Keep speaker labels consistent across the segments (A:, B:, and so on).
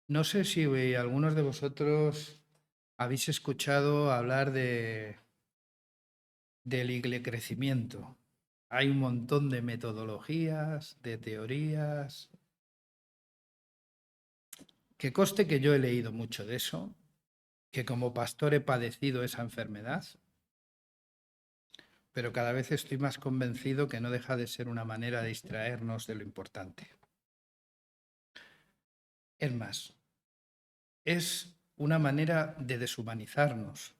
A: No sé si algunos de vosotros habéis escuchado hablar del crecimiento. Hay un montón de metodologías, de teorías. Que conste que yo he leído mucho de eso, que como pastor he padecido esa enfermedad, pero cada vez estoy más convencido que no deja de ser una manera de distraernos de lo importante. Es más, es una manera de deshumanizarnos,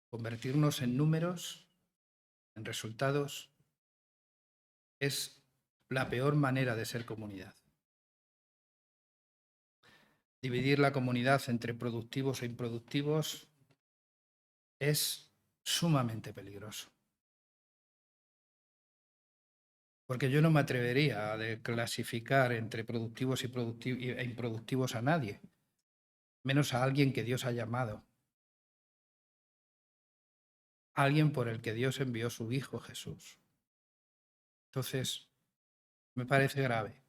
A: convertirnos en números, en resultados. Es la peor manera de ser comunidad. Dividir la comunidad entre productivos e improductivos es sumamente peligroso. Porque yo no me atrevería a clasificar entre productivos e improductivos a nadie, menos a alguien que Dios ha llamado, a alguien por el que Dios envió su Hijo Jesús. Entonces, me parece grave.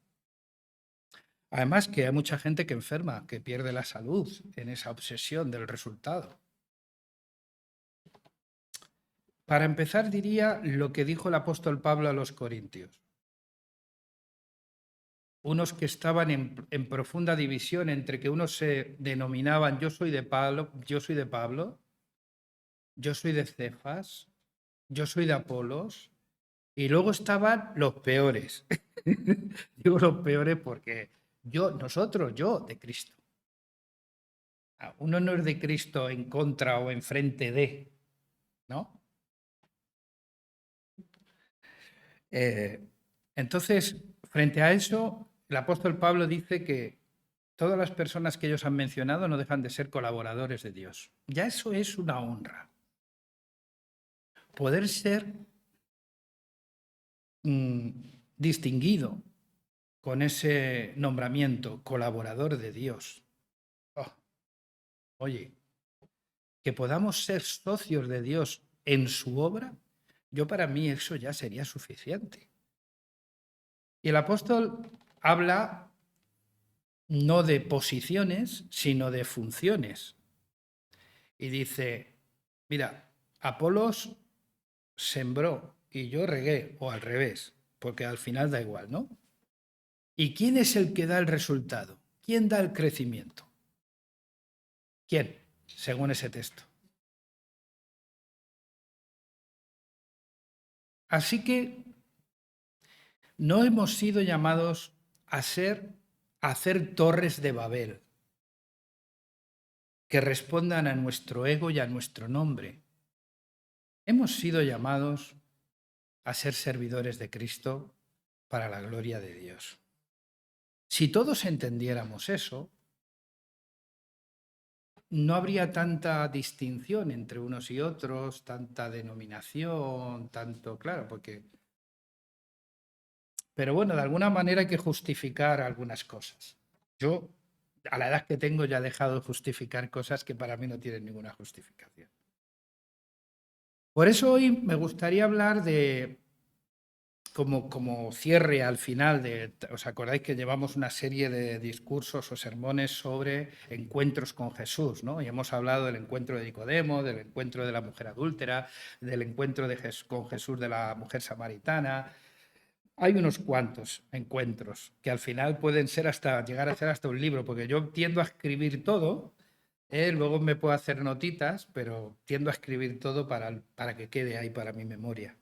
A: Además que hay mucha gente que enferma, que pierde la salud en esa obsesión del resultado. Para empezar, diría lo que dijo el apóstol Pablo a los Corintios. Unos que estaban en profunda división entre que unos se denominaban yo soy de Pablo, yo soy de Pablo, yo soy de Cefas, yo soy de Apolos, y luego estaban los peores. Digo los peores porque yo de Cristo. Uno no es de Cristo en contra o enfrente de, ¿no? Eh, entonces, frente a eso, el apóstol Pablo dice que todas las personas que ellos han mencionado no dejan de ser colaboradores de Dios. Ya eso es una honra. Poder ser distinguido con ese nombramiento, colaborador de Dios. Oh, oye, que podamos ser socios de Dios en su obra, yo para mí eso ya sería suficiente. Y el apóstol habla no de posiciones, sino de funciones. Y dice, mira, Apolos sembró y yo regué, o al revés, porque al final da igual, ¿no? ¿Y quién es el que da el resultado? ¿Quién da el crecimiento? ¿Quién? Según ese texto. Así que no hemos sido llamados a hacer torres de Babel que respondan a nuestro ego y a nuestro nombre. Hemos sido llamados a ser servidores de Cristo para la gloria de Dios. Si todos entendiéramos eso, no habría tanta distinción entre unos y otros, tanta denominación, tanto, claro, porque... Pero bueno, de alguna manera hay que justificar algunas cosas. Yo, a la edad que tengo, ya he dejado de justificar cosas que para mí no tienen ninguna justificación. Por eso hoy me gustaría hablar de, como cierre al final, ¿os acordáis que llevamos una serie de discursos o sermones sobre encuentros con Jesús, ¿no? Y hemos hablado del encuentro de Nicodemo, del encuentro de la mujer adúltera, del encuentro con Jesús de la mujer samaritana. Hay unos cuantos encuentros que al final pueden ser llegar a ser hasta un libro, porque yo tiendo a escribir todo, luego me puedo hacer notitas, pero tiendo a escribir todo para que quede ahí para mi memoria.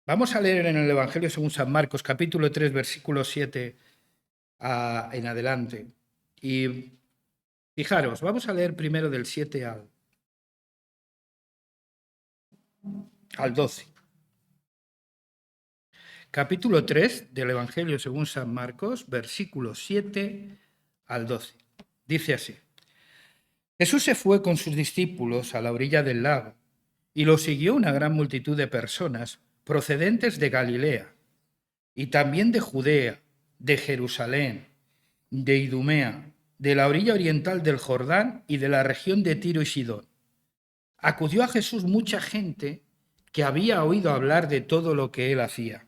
A: Vamos a leer en el Evangelio según San Marcos, capítulo 3, versículo 7 en adelante. Y fijaros, vamos a leer primero del 7 al 12. Capítulo 3 del Evangelio según San Marcos, versículo 7 al 12. Dice así: Jesús se fue con sus discípulos a la orilla del lago, y lo siguió una gran multitud de personas procedentes de Galilea, y también de Judea, de Jerusalén, de Idumea, de la orilla oriental del Jordán y de la región de Tiro y Sidón. Acudió a Jesús mucha gente que había oído hablar de todo lo que él hacía.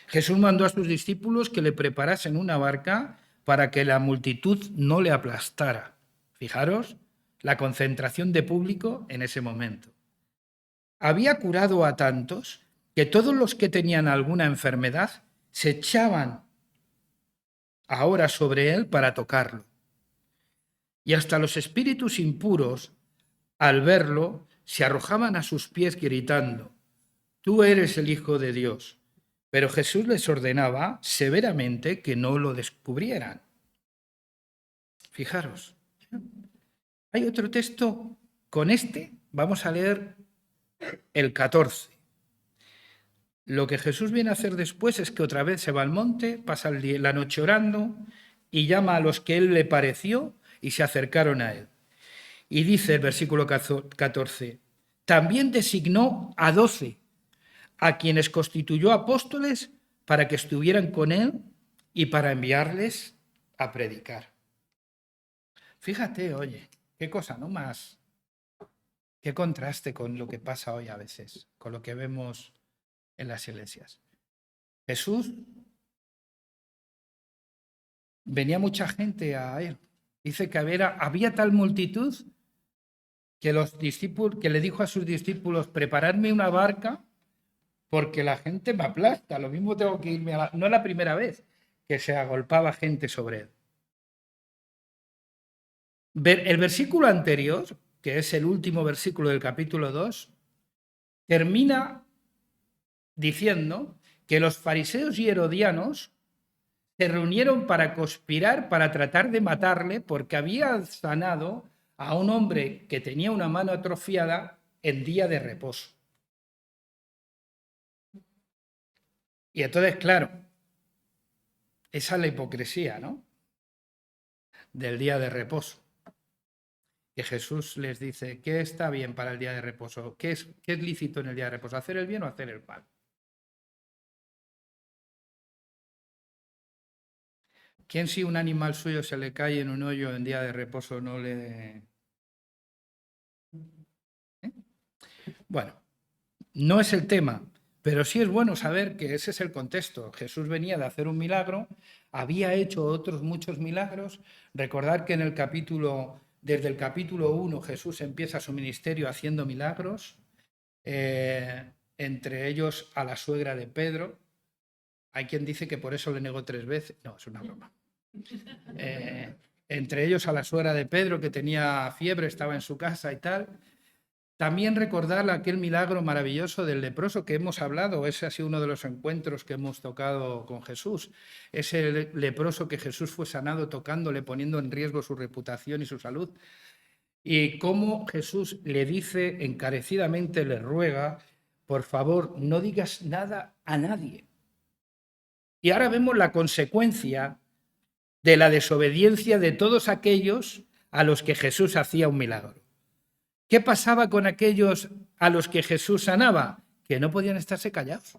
A: Jesús mandó a sus discípulos que le preparasen una barca para que la multitud no le aplastara. Fijaros la concentración de público en ese momento. Había curado a tantos que todos los que tenían alguna enfermedad se echaban ahora sobre él para tocarlo. Y hasta los espíritus impuros, al verlo, se arrojaban a sus pies gritando: «Tú eres el Hijo de Dios». Pero Jesús les ordenaba severamente que no lo descubrieran. Fijaros, hay otro texto con este, vamos a leer el 14. Lo que Jesús viene a hacer después es que otra vez se va al monte, pasa la noche orando y llama a los que él le pareció y se acercaron a él. Y dice el versículo 14, también designó a 12, a quienes constituyó apóstoles para que estuvieran con él y para enviarles a predicar. Fíjate, oye, qué cosa, ¿no? Más, qué contraste con lo que pasa hoy a veces, con lo que vemos en las iglesias. Jesús, venía mucha gente a él. Dice que había tal multitud que le dijo a sus discípulos: preparadme una barca porque la gente me aplasta. Lo mismo tengo que irme no es la primera vez que se agolpaba gente sobre él. El versículo anterior, que es el último versículo del capítulo 2, termina diciendo que los fariseos y herodianos se reunieron para conspirar, para tratar de matarle, porque había sanado a un hombre que tenía una mano atrofiada en día de reposo. Y entonces, claro, esa es la hipocresía, ¿no? Del día de reposo. Que Jesús les dice: ¿qué está bien para el día de reposo? ¿Qué es lícito en el día de reposo? ¿Hacer el bien o hacer el mal? ¿Quién, si un animal suyo se le cae en un hoyo en día de reposo, no le... ¿Eh? Bueno, no es el tema, pero sí es bueno saber que ese es el contexto. Jesús venía de hacer un milagro, había hecho otros muchos milagros. Recordad que desde el capítulo 1, Jesús empieza su ministerio haciendo milagros, entre ellos a la suegra de Pedro. Hay quien dice que por eso le negó 3 veces. No, es una broma. Entre ellos a la suegra de Pedro, que tenía fiebre, estaba en su casa y tal. También recordar aquel milagro maravilloso del leproso que hemos hablado. Ese ha sido uno de los encuentros que hemos tocado con Jesús. Ese leproso que Jesús fue sanado tocándole, poniendo en riesgo su reputación y su salud. Y cómo Jesús le dice encarecidamente, le ruega: por favor, no digas nada a nadie. Y ahora vemos la consecuencia de la desobediencia de todos aquellos a los que Jesús hacía un milagro. ¿Qué pasaba con aquellos a los que Jesús sanaba? Que no podían estarse callados.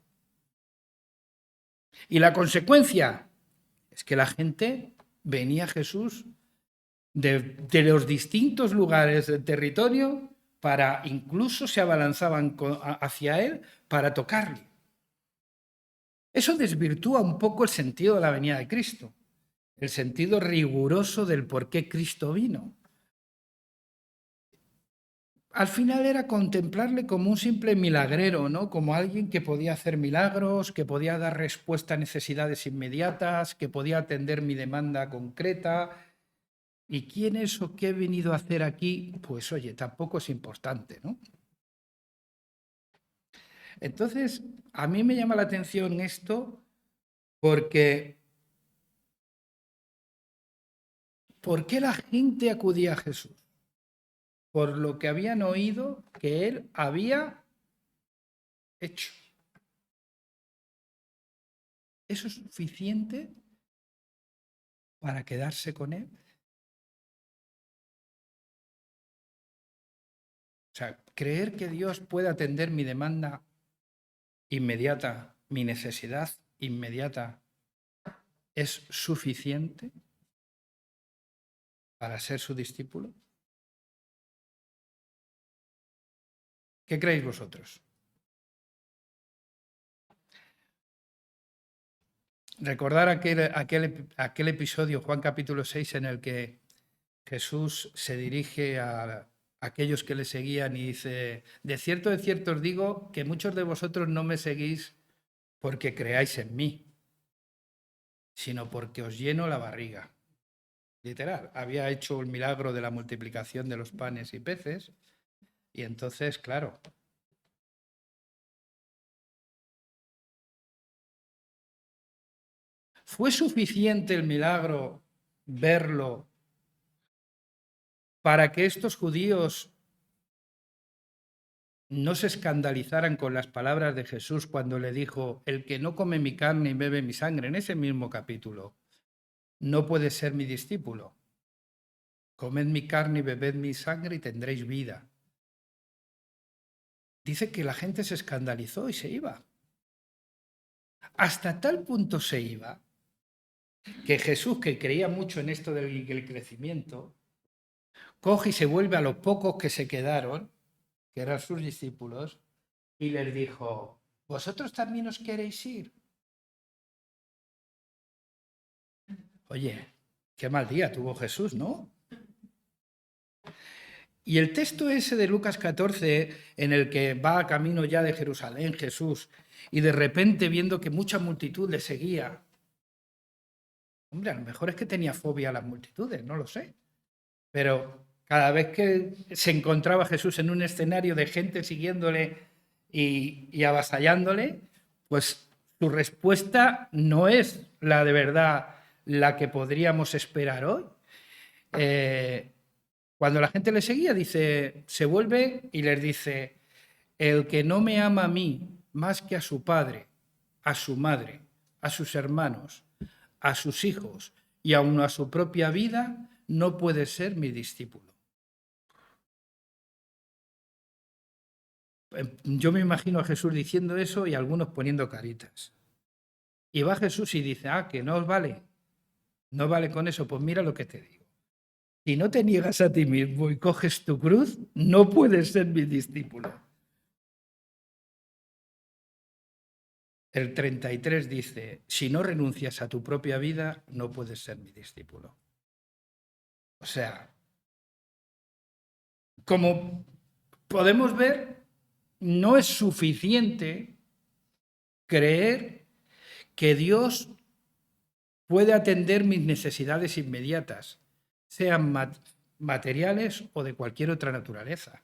A: Y la consecuencia es que la gente venía a Jesús de los distintos lugares del territorio, incluso se abalanzaban hacia él para tocarle. Eso desvirtúa un poco el sentido de la venida de Cristo, el sentido riguroso del por qué Cristo vino. Al final era contemplarle como un simple milagrero, ¿no? Como alguien que podía hacer milagros, que podía dar respuesta a necesidades inmediatas, que podía atender mi demanda concreta. ¿Y quién es o qué he venido a hacer aquí? Pues oye, tampoco es importante, ¿no? Entonces, a mí me llama la atención esto porque ¿por qué la gente acudía a Jesús? Por lo que habían oído que él había hecho. ¿Eso es suficiente para quedarse con él? O sea, creer que Dios puede atender mi demanda inmediata, mi necesidad inmediata, ¿es suficiente para ser su discípulo? ¿Qué creéis vosotros? recordar aquel episodio, Juan capítulo 6, en el que Jesús se dirige a aquellos que le seguían y dice, de cierto os digo que muchos de vosotros no me seguís porque creáis en mí, sino porque os lleno la barriga. Literal, había hecho el milagro de la multiplicación de los panes y peces y entonces, claro, ¿fue suficiente el milagro verlo para que estos judíos no se escandalizaran con las palabras de Jesús cuando le dijo, el que no come mi carne y bebe mi sangre, en ese mismo capítulo, no puede ser mi discípulo? Comed mi carne y bebed mi sangre y tendréis vida. Dice que la gente se escandalizó y se iba. Hasta tal punto se iba que Jesús, que creía mucho en esto del crecimiento, coge y se vuelve a los pocos que se quedaron, que eran sus discípulos, y les dijo, ¿vosotros también os queréis ir? Oye, qué mal día tuvo Jesús, ¿no? Y el texto ese de Lucas 14, en el que va a camino ya de Jerusalén Jesús, y de repente viendo que mucha multitud le seguía, hombre, a lo mejor es que tenía fobia a las multitudes, no lo sé. Pero cada vez que se encontraba Jesús en un escenario de gente siguiéndole y avasallándole, pues su respuesta no es la de verdad la que podríamos esperar hoy. Cuando la gente le seguía, dice, se vuelve y les dice, el que no me ama a mí más que a su padre, a su madre, a sus hermanos, a sus hijos y aun a su propia vida, no puede ser mi discípulo. Yo me imagino a Jesús diciendo eso y algunos poniendo caritas. Y va Jesús y dice, que no os vale, no vale con eso, pues mira lo que te digo. Si no te niegas a ti mismo y coges tu cruz, no puedes ser mi discípulo. El 33 dice, si no renuncias a tu propia vida, no puedes ser mi discípulo. O sea, como podemos ver, no es suficiente creer que Dios puede atender mis necesidades inmediatas, sean materiales o de cualquier otra naturaleza.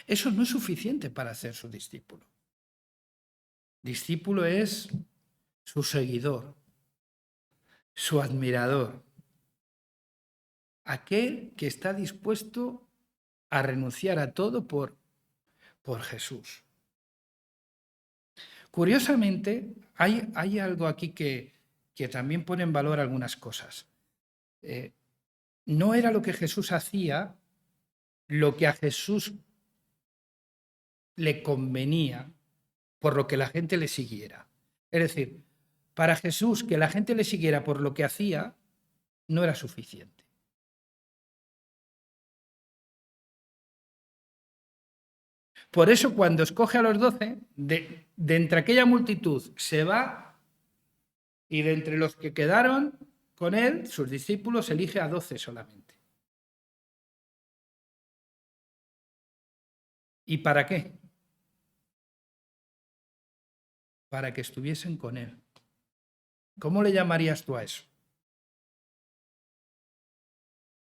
A: Eso no es suficiente para ser su discípulo. Discípulo es su seguidor, su admirador, aquel que está dispuesto a renunciar a todo por Jesús. Curiosamente, hay algo aquí que también pone en valor algunas cosas. No era lo que Jesús hacía lo que a Jesús le convenía por lo que la gente le siguiera. Es decir, para Jesús que la gente le siguiera por lo que hacía no era suficiente. Por eso cuando escoge a los 12, de entre aquella multitud se va y de entre los que quedaron con él, sus discípulos, elige a 12 solamente. ¿Y para qué? Para que estuviesen con él. ¿Cómo le llamarías tú a eso?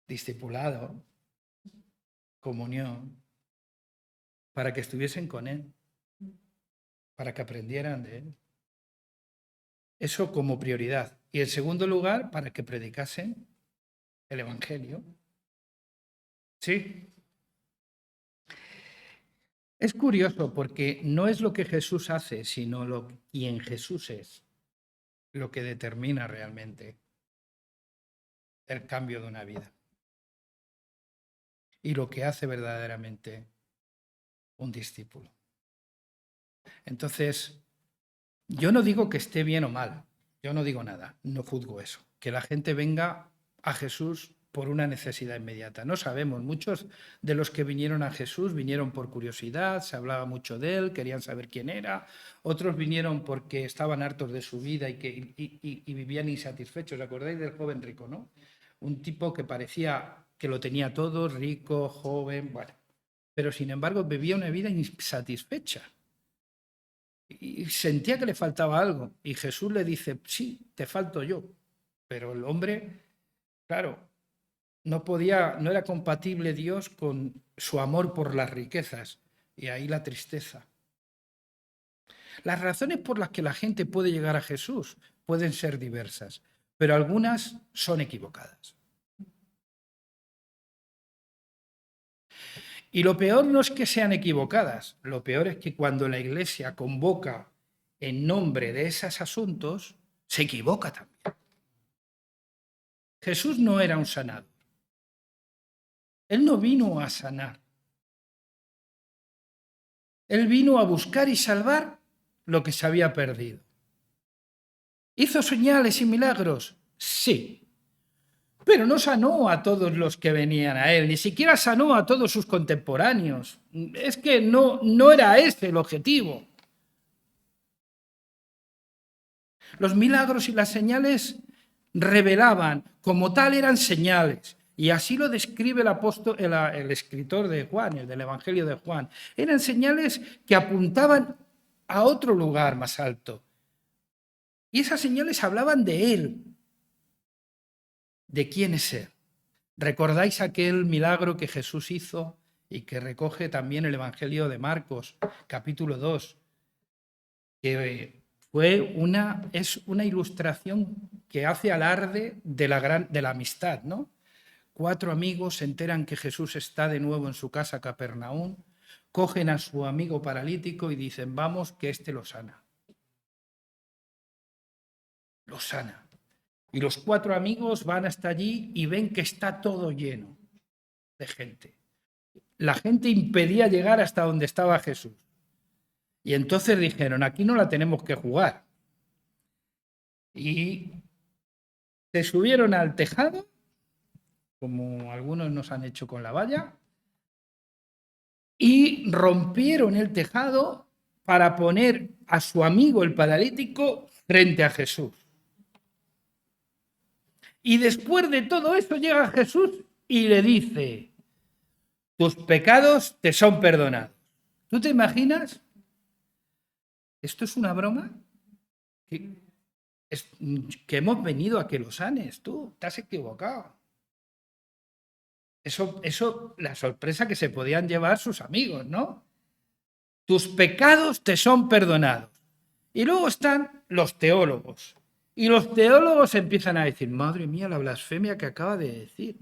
A: Discipulado, comunión, para que estuviesen con él, para que aprendieran de él. Eso como prioridad. Y en segundo lugar, para que predicasen el Evangelio. Sí. Es curioso porque no es lo que Jesús hace, sino quien Jesús es, lo que determina realmente el cambio de una vida. Y lo que hace verdaderamente un discípulo. Entonces, yo no digo que esté bien o mal, yo no digo nada, no juzgo eso. Que la gente venga a Jesús por una necesidad inmediata. No sabemos, muchos de los que vinieron a Jesús vinieron por curiosidad, se hablaba mucho de él, querían saber quién era, otros vinieron porque estaban hartos de su vida y vivían insatisfechos. ¿Os acordáis del joven rico, no? Un tipo que parecía que lo tenía todo, rico, joven, bueno, pero sin embargo vivía una vida insatisfecha y sentía que le faltaba algo. Y Jesús le dice, sí, te falto yo. Pero el hombre, claro, no era compatible Dios con su amor por las riquezas. Y ahí la tristeza. Las razones por las que la gente puede llegar a Jesús pueden ser diversas, pero algunas son equivocadas. Y lo peor no es que sean equivocadas, lo peor es que cuando la Iglesia convoca en nombre de esos asuntos, se equivoca también. Jesús no era un sanador. Él no vino a sanar. Él vino a buscar y salvar lo que se había perdido. ¿Hizo señales y milagros? Sí. Pero no sanó a todos los que venían a él, ni siquiera sanó a todos sus contemporáneos. Es que no era ese el objetivo. Los milagros y las señales revelaban, como tal eran señales. Y así lo describe el escritor de Juan, el del Evangelio de Juan. Eran señales que apuntaban a otro lugar más alto. Y esas señales hablaban de él, de quién es él. ¿Recordáis aquel milagro que Jesús hizo y que recoge también el Evangelio de Marcos, capítulo 2? Que es una ilustración que hace alarde de la amistad, ¿no? 4 amigos se enteran que Jesús está de nuevo en su casa Capernaum, cogen a su amigo paralítico y dicen, vamos, que éste lo sana. Lo sana. Y los 4 amigos van hasta allí y ven que está todo lleno de gente. La gente impedía llegar hasta donde estaba Jesús. Y entonces dijeron, aquí no la tenemos que jugar. Y se subieron al tejado, como algunos nos han hecho con la valla, y rompieron el tejado para poner a su amigo el paralítico frente a Jesús. Y después de todo eso llega Jesús y le dice, tus pecados te son perdonados. ¿Tú te imaginas? ¿Esto es una broma? Que hemos venido a que lo sanes, tú, te has equivocado. Eso, la sorpresa que se podían llevar sus amigos, ¿no? Tus pecados te son perdonados. Y luego están los teólogos. Y los teólogos empiezan a decir, madre mía, la blasfemia que acaba de decir.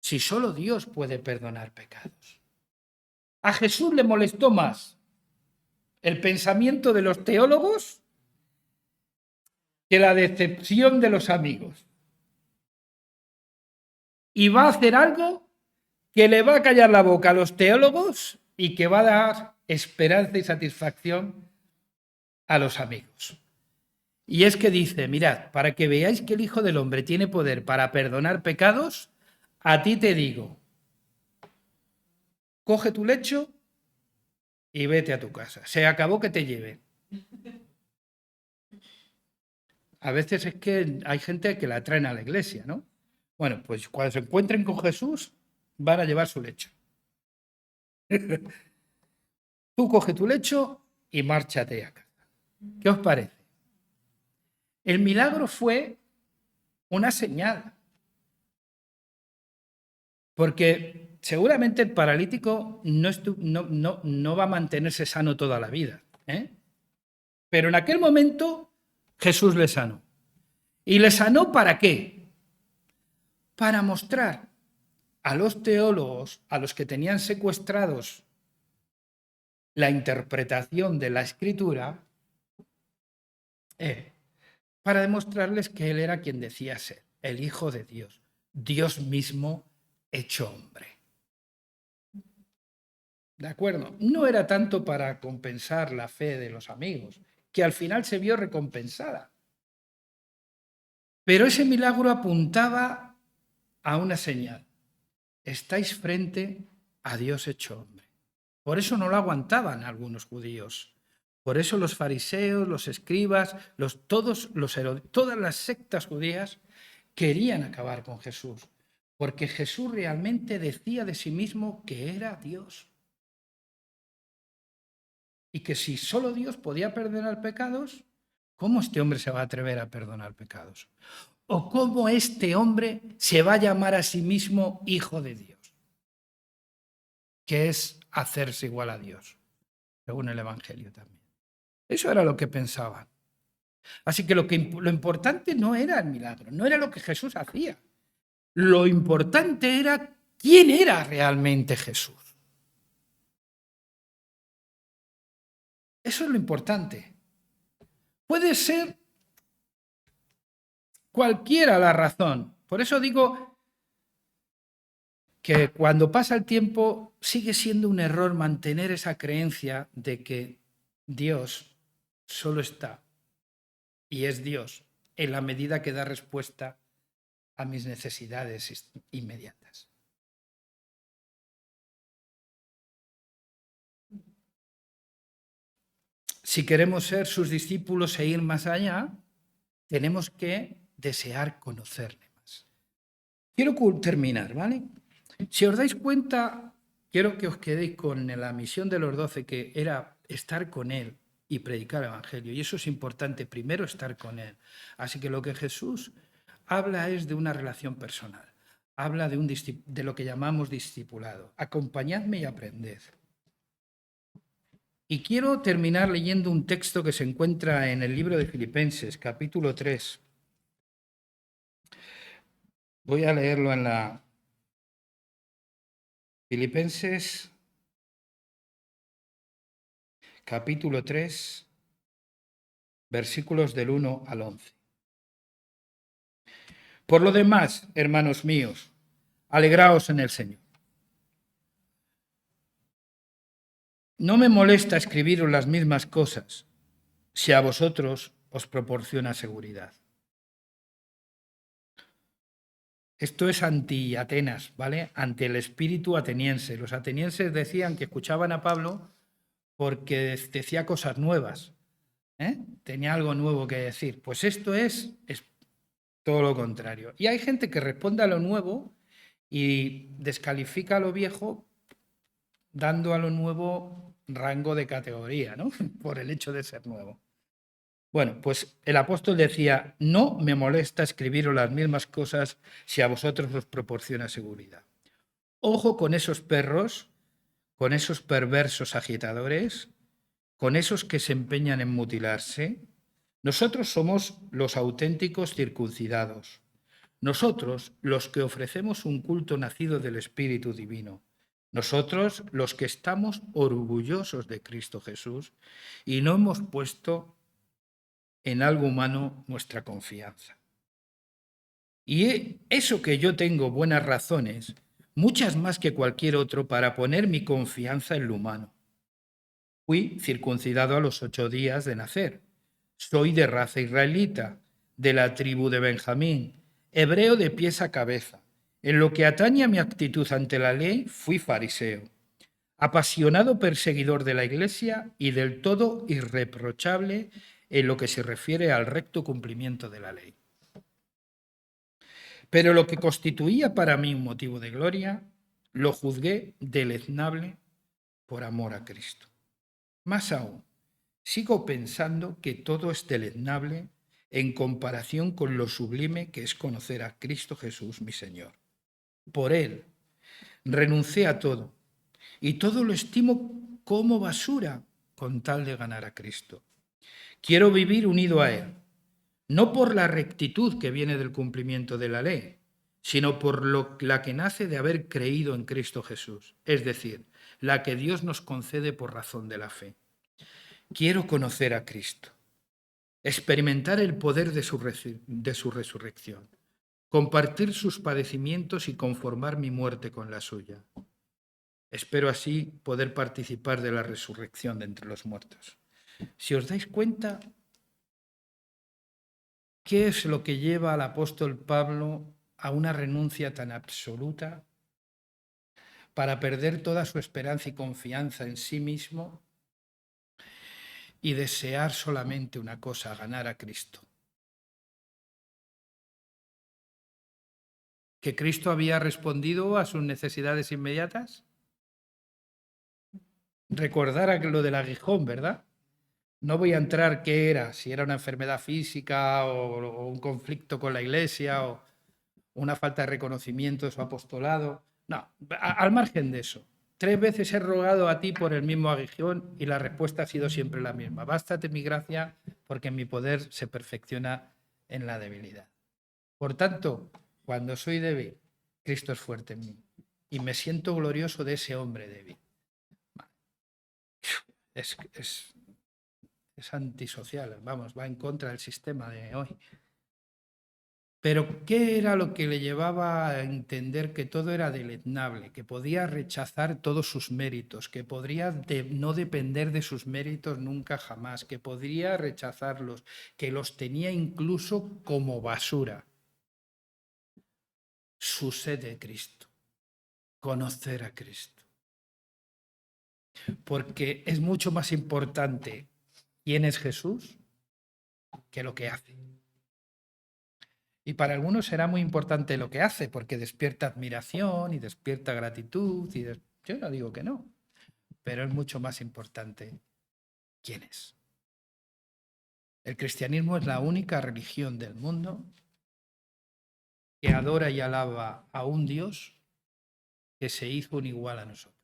A: Si solo Dios puede perdonar pecados. A Jesús le molestó más el pensamiento de los teólogos que la decepción de los amigos. Y va a hacer algo que le va a callar la boca a los teólogos y que va a dar esperanza y satisfacción a los amigos. Y es que dice, mirad, para que veáis que el Hijo del Hombre tiene poder para perdonar pecados, a ti te digo, coge tu lecho y vete a tu casa. Se acabó que te lleve. A veces es que hay gente que la traen a la iglesia, ¿no? Bueno, pues cuando se encuentren con Jesús, van a llevar su lecho. Tú coge tu lecho y márchate a casa. ¿Qué os parece? El milagro fue una señal. Porque seguramente el paralítico no va a mantenerse sano toda la vida. Pero en aquel momento Jesús le sanó. ¿Y le sanó para qué? Para mostrar a los teólogos, a los que tenían secuestrados la interpretación de la Escritura, para demostrarles que él era quien decía ser, el Hijo de Dios, Dios mismo hecho hombre. ¿De acuerdo? No era tanto para compensar la fe de los amigos, que al final se vio recompensada. Pero ese milagro apuntaba a una señal. Estáis frente a Dios hecho hombre. Por eso no lo aguantaban algunos judíos. Por eso los fariseos, los escribas, todas las sectas judías querían acabar con Jesús, porque Jesús realmente decía de sí mismo que era Dios. Y que si solo Dios podía perdonar pecados, ¿cómo este hombre se va a atrever a perdonar pecados? ¿O cómo este hombre se va a llamar a sí mismo hijo de Dios? Que es hacerse igual a Dios, según el Evangelio también. Eso era lo que pensaban. Así que lo importante no era el milagro, no era lo que Jesús hacía. Lo importante era quién era realmente Jesús. Eso es lo importante. Puede ser cualquiera la razón. Por eso digo que cuando pasa el tiempo sigue siendo un error mantener esa creencia de que Dios solo está y es Dios en la medida que da respuesta a mis necesidades inmediatas. Si queremos ser sus discípulos e ir más allá, tenemos que desear conocerle más. Quiero terminar, ¿vale? Si os dais cuenta, quiero que os quedéis con la misión de los 12, que era estar con Él y predicar el Evangelio. Y eso es importante, primero estar con Él. Así que lo que Jesús habla es de una relación personal. Habla de lo que llamamos discipulado. Acompañadme y aprended. Y quiero terminar leyendo un texto que se encuentra en el libro de Filipenses, capítulo 3. Voy a leerlo en la Filipenses, capítulo 3, versículos del 1 al 11. Por lo demás, hermanos míos, alegraos en el Señor. No me molesta escribiros las mismas cosas si a vosotros os proporciona seguridad. Esto es anti-Atenas, ¿vale? Ante el espíritu ateniense. Los atenienses decían que escuchaban a Pablo porque decía cosas nuevas, ¿eh? Tenía algo nuevo que decir. Pues esto es todo lo contrario. Y hay gente que responde a lo nuevo y descalifica a lo viejo dando a lo nuevo rango de categoría, ¿no? Por el hecho de ser nuevo. Bueno, pues el apóstol decía, no me molesta escribiros las mismas cosas si a vosotros os proporciona seguridad. Ojo con esos perros, con esos perversos agitadores, con esos que se empeñan en mutilarse. Nosotros somos los auténticos circuncidados. Nosotros los que ofrecemos un culto nacido del Espíritu Divino. Nosotros los que estamos orgullosos de Cristo Jesús y no hemos puesto en algo humano nuestra confianza. Y eso que yo tengo buenas razones, muchas más que cualquier otro, para poner mi confianza en lo humano. Fui circuncidado a los 8 días de nacer. Soy de raza israelita, de la tribu de Benjamín, hebreo de pies a cabeza. En lo que atañe a mi actitud ante la ley, fui fariseo, apasionado perseguidor de la Iglesia y del todo irreprochable en lo que se refiere al recto cumplimiento de la ley. Pero lo que constituía para mí un motivo de gloria, lo juzgué deleznable por amor a Cristo. Más aún, sigo pensando que todo es deleznable en comparación con lo sublime que es conocer a Cristo Jesús, mi Señor. Por Él renuncié a todo y todo lo estimo como basura con tal de ganar a Cristo. Quiero vivir unido a Él, no por la rectitud que viene del cumplimiento de la ley, sino por la que nace de haber creído en Cristo Jesús, es decir, la que Dios nos concede por razón de la fe. Quiero conocer a Cristo, experimentar el poder de su resurrección, compartir sus padecimientos y conformar mi muerte con la suya. Espero así poder participar de la resurrección de entre los muertos. Si os dais cuenta, ¿qué es lo que lleva al apóstol Pablo a una renuncia tan absoluta para perder toda su esperanza y confianza en sí mismo y desear solamente una cosa, ganar a Cristo? ¿Que Cristo había respondido a sus necesidades inmediatas? Recordar lo del aguijón, ¿verdad? No voy a entrar qué era, si era una enfermedad física o un conflicto con la iglesia o una falta de reconocimiento de su apostolado. No, al margen de eso. 3 veces he rogado a ti por el mismo aguijón y la respuesta ha sido siempre la misma. Bástate mi gracia porque mi poder se perfecciona en la debilidad. Por tanto, cuando soy débil, Cristo es fuerte en mí y me siento glorioso de ese hombre débil. Es antisocial, vamos, va en contra del sistema de hoy. Pero ¿qué era lo que le llevaba a entender que todo era deleznable, que podía rechazar todos sus méritos, que podría no depender de sus méritos nunca jamás, que podría rechazarlos, que los tenía incluso como basura? Su sed de Cristo, conocer a Cristo. Porque es mucho más importante quién es Jesús que lo que hace. Y para algunos será muy importante lo que hace, porque despierta admiración y despierta gratitud. Yo no digo que no, pero es mucho más importante quién es. El cristianismo es la única religión del mundo que adora y alaba a un Dios que se hizo un igual a nosotros.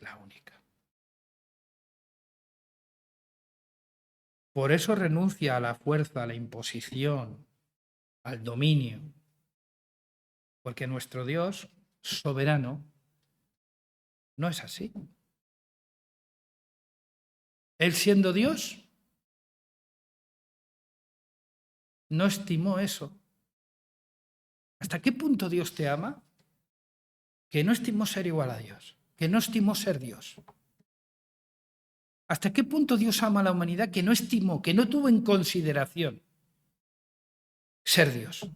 A: La única. Por eso renuncia a la fuerza, a la imposición, al dominio, porque nuestro Dios soberano no es así. Él siendo Dios, no estimó eso. ¿Hasta qué punto Dios te ama? Que no estimó ser igual a Dios, que no estimó ser Dios. ¿Hasta qué punto Dios ama a la humanidad que no estimó, que no tuvo en consideración ser Dios?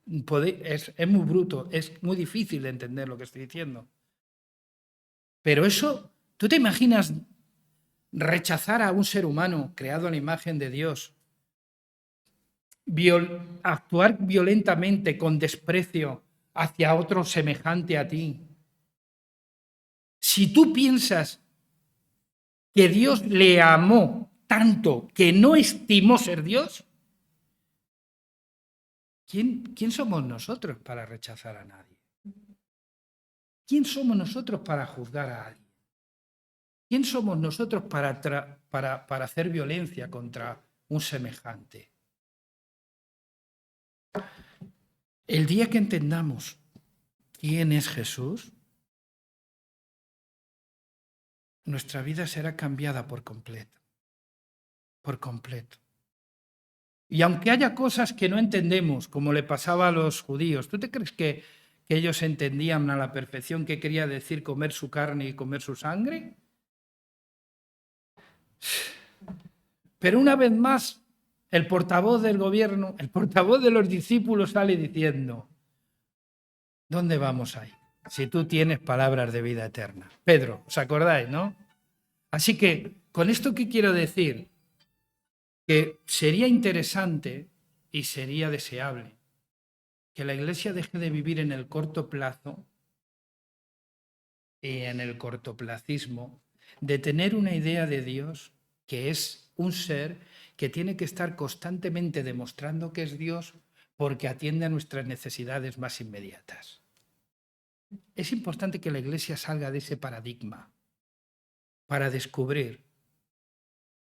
A: Es muy bruto, es muy difícil de entender lo que estoy diciendo. Pero eso, ¿tú te imaginas rechazar a un ser humano creado a la imagen de Dios? Actuar violentamente, con desprecio hacia otro semejante a ti. Si tú piensas que Dios le amó tanto que no estimó ser Dios, ¿quién somos nosotros para rechazar a nadie? ¿Quién somos nosotros para juzgar a alguien? ¿Quién somos nosotros para hacer violencia contra un semejante? El día que entendamos quién es Jesús, nuestra vida será cambiada por completo. Por completo. Y aunque haya cosas que no entendemos, como le pasaba a los judíos, ¿tú te crees que ellos entendían a la perfección qué quería decir comer su carne y comer su sangre? Pero una vez más, el portavoz del gobierno, el portavoz de los discípulos sale diciendo, ¿dónde vamos ahí? Si tú tienes palabras de vida eterna. Pedro, ¿os acordáis, no? Así que, ¿con esto qué quiero decir? Que sería interesante y sería deseable que la Iglesia deje de vivir en el corto plazo y en el cortoplacismo, de tener una idea de Dios que es un ser que tiene que estar constantemente demostrando que es Dios porque atiende a nuestras necesidades más inmediatas. Es importante que la Iglesia salga de ese paradigma para descubrir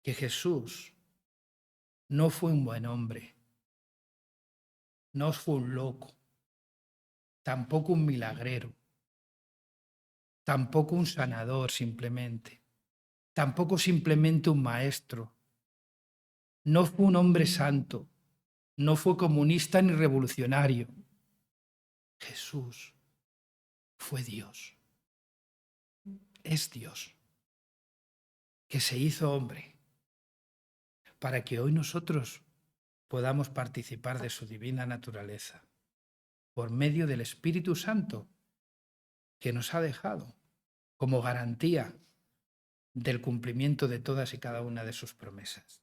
A: que Jesús no fue un buen hombre, no fue un loco, tampoco un milagrero, tampoco un sanador simplemente, tampoco simplemente un maestro. No fue un hombre santo, no fue comunista ni revolucionario. Jesús fue Dios, es Dios, que se hizo hombre, para que hoy nosotros podamos participar de su divina naturaleza por medio del Espíritu Santo que nos ha dejado como garantía del cumplimiento de todas y cada una de sus promesas.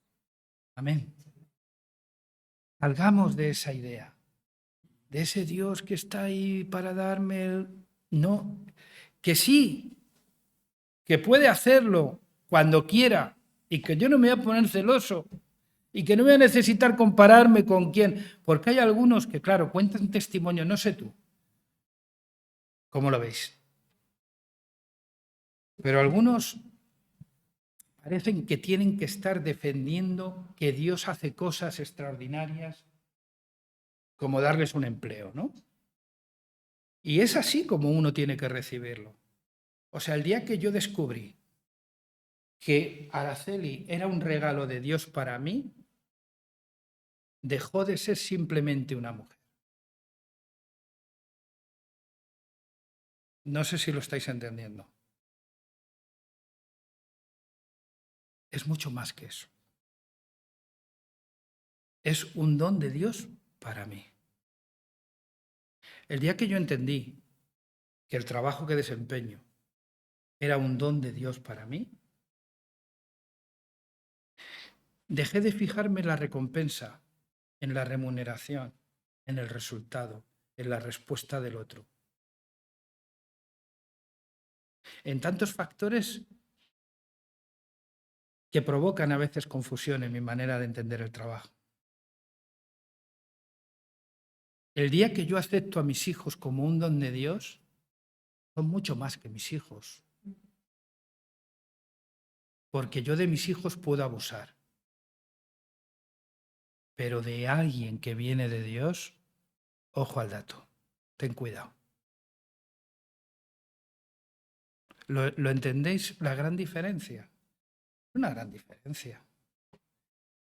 A: Amén. Salgamos de esa idea, de ese Dios que está ahí para darme... No, que sí, que puede hacerlo cuando quiera y que yo no me voy a poner celoso y que no voy a necesitar compararme con quién, porque hay algunos que, claro, cuentan testimonio, no sé tú, ¿cómo lo veis? Pero algunos parecen que tienen que estar defendiendo que Dios hace cosas extraordinarias como darles un empleo, ¿no? Y es así como uno tiene que recibirlo. O sea, el día que yo descubrí que Araceli era un regalo de Dios para mí, dejó de ser simplemente una mujer. No sé si lo estáis entendiendo. Es mucho más que eso. Es un don de Dios para mí. El día que yo entendí que el trabajo que desempeño era un don de Dios para mí, dejé de fijarme en la recompensa, en la remuneración, en el resultado, en la respuesta del otro. En tantos factores que provocan a veces confusión en mi manera de entender el trabajo. El día que yo acepto a mis hijos como un don de Dios, son mucho más que mis hijos. Porque yo de mis hijos puedo abusar. Pero de alguien que viene de Dios, ojo al dato, ten cuidado. ¿Lo entendéis? La gran diferencia. Una gran diferencia.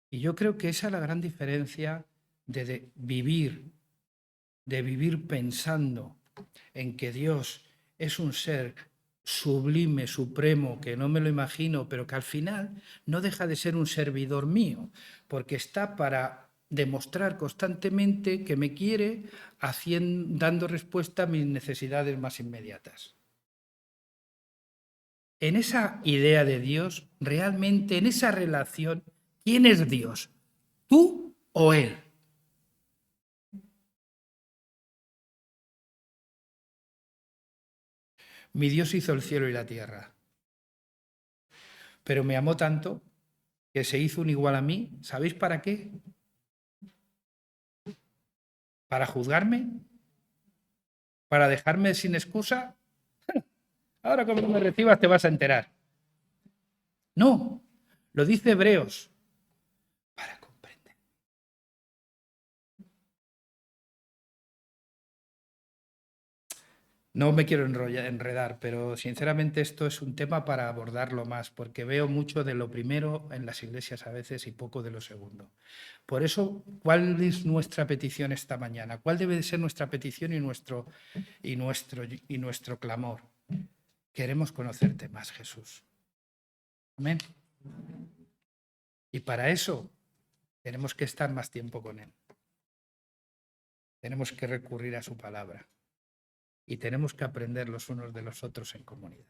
A: Y yo creo que esa es la gran diferencia de vivir pensando en que Dios es un ser sublime, supremo, que no me lo imagino, pero que al final no deja de ser un servidor mío, porque está para demostrar constantemente que me quiere dando respuesta a mis necesidades más inmediatas. En esa idea de Dios, realmente en esa relación, ¿quién es Dios? ¿Tú o Él? Mi Dios hizo el cielo y la tierra, pero me amó tanto que se hizo un igual a mí. ¿Sabéis para qué? ¿Para juzgarme? ¿Para dejarme sin excusa? Ahora cuando me recibas te vas a enterar. No, lo dice Hebreos, para comprender. No me quiero enredar, pero sinceramente esto es un tema para abordarlo más, porque veo mucho de lo primero en las iglesias a veces y poco de lo segundo. Por eso, ¿cuál es nuestra petición esta mañana? ¿Cuál debe de ser nuestra petición y nuestro clamor? Queremos conocerte más, Jesús. Amén. Y para eso tenemos que estar más tiempo con Él. Tenemos que recurrir a su palabra. Y tenemos que aprender los unos de los otros en comunidad.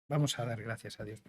A: Vamos a dar gracias a Dios.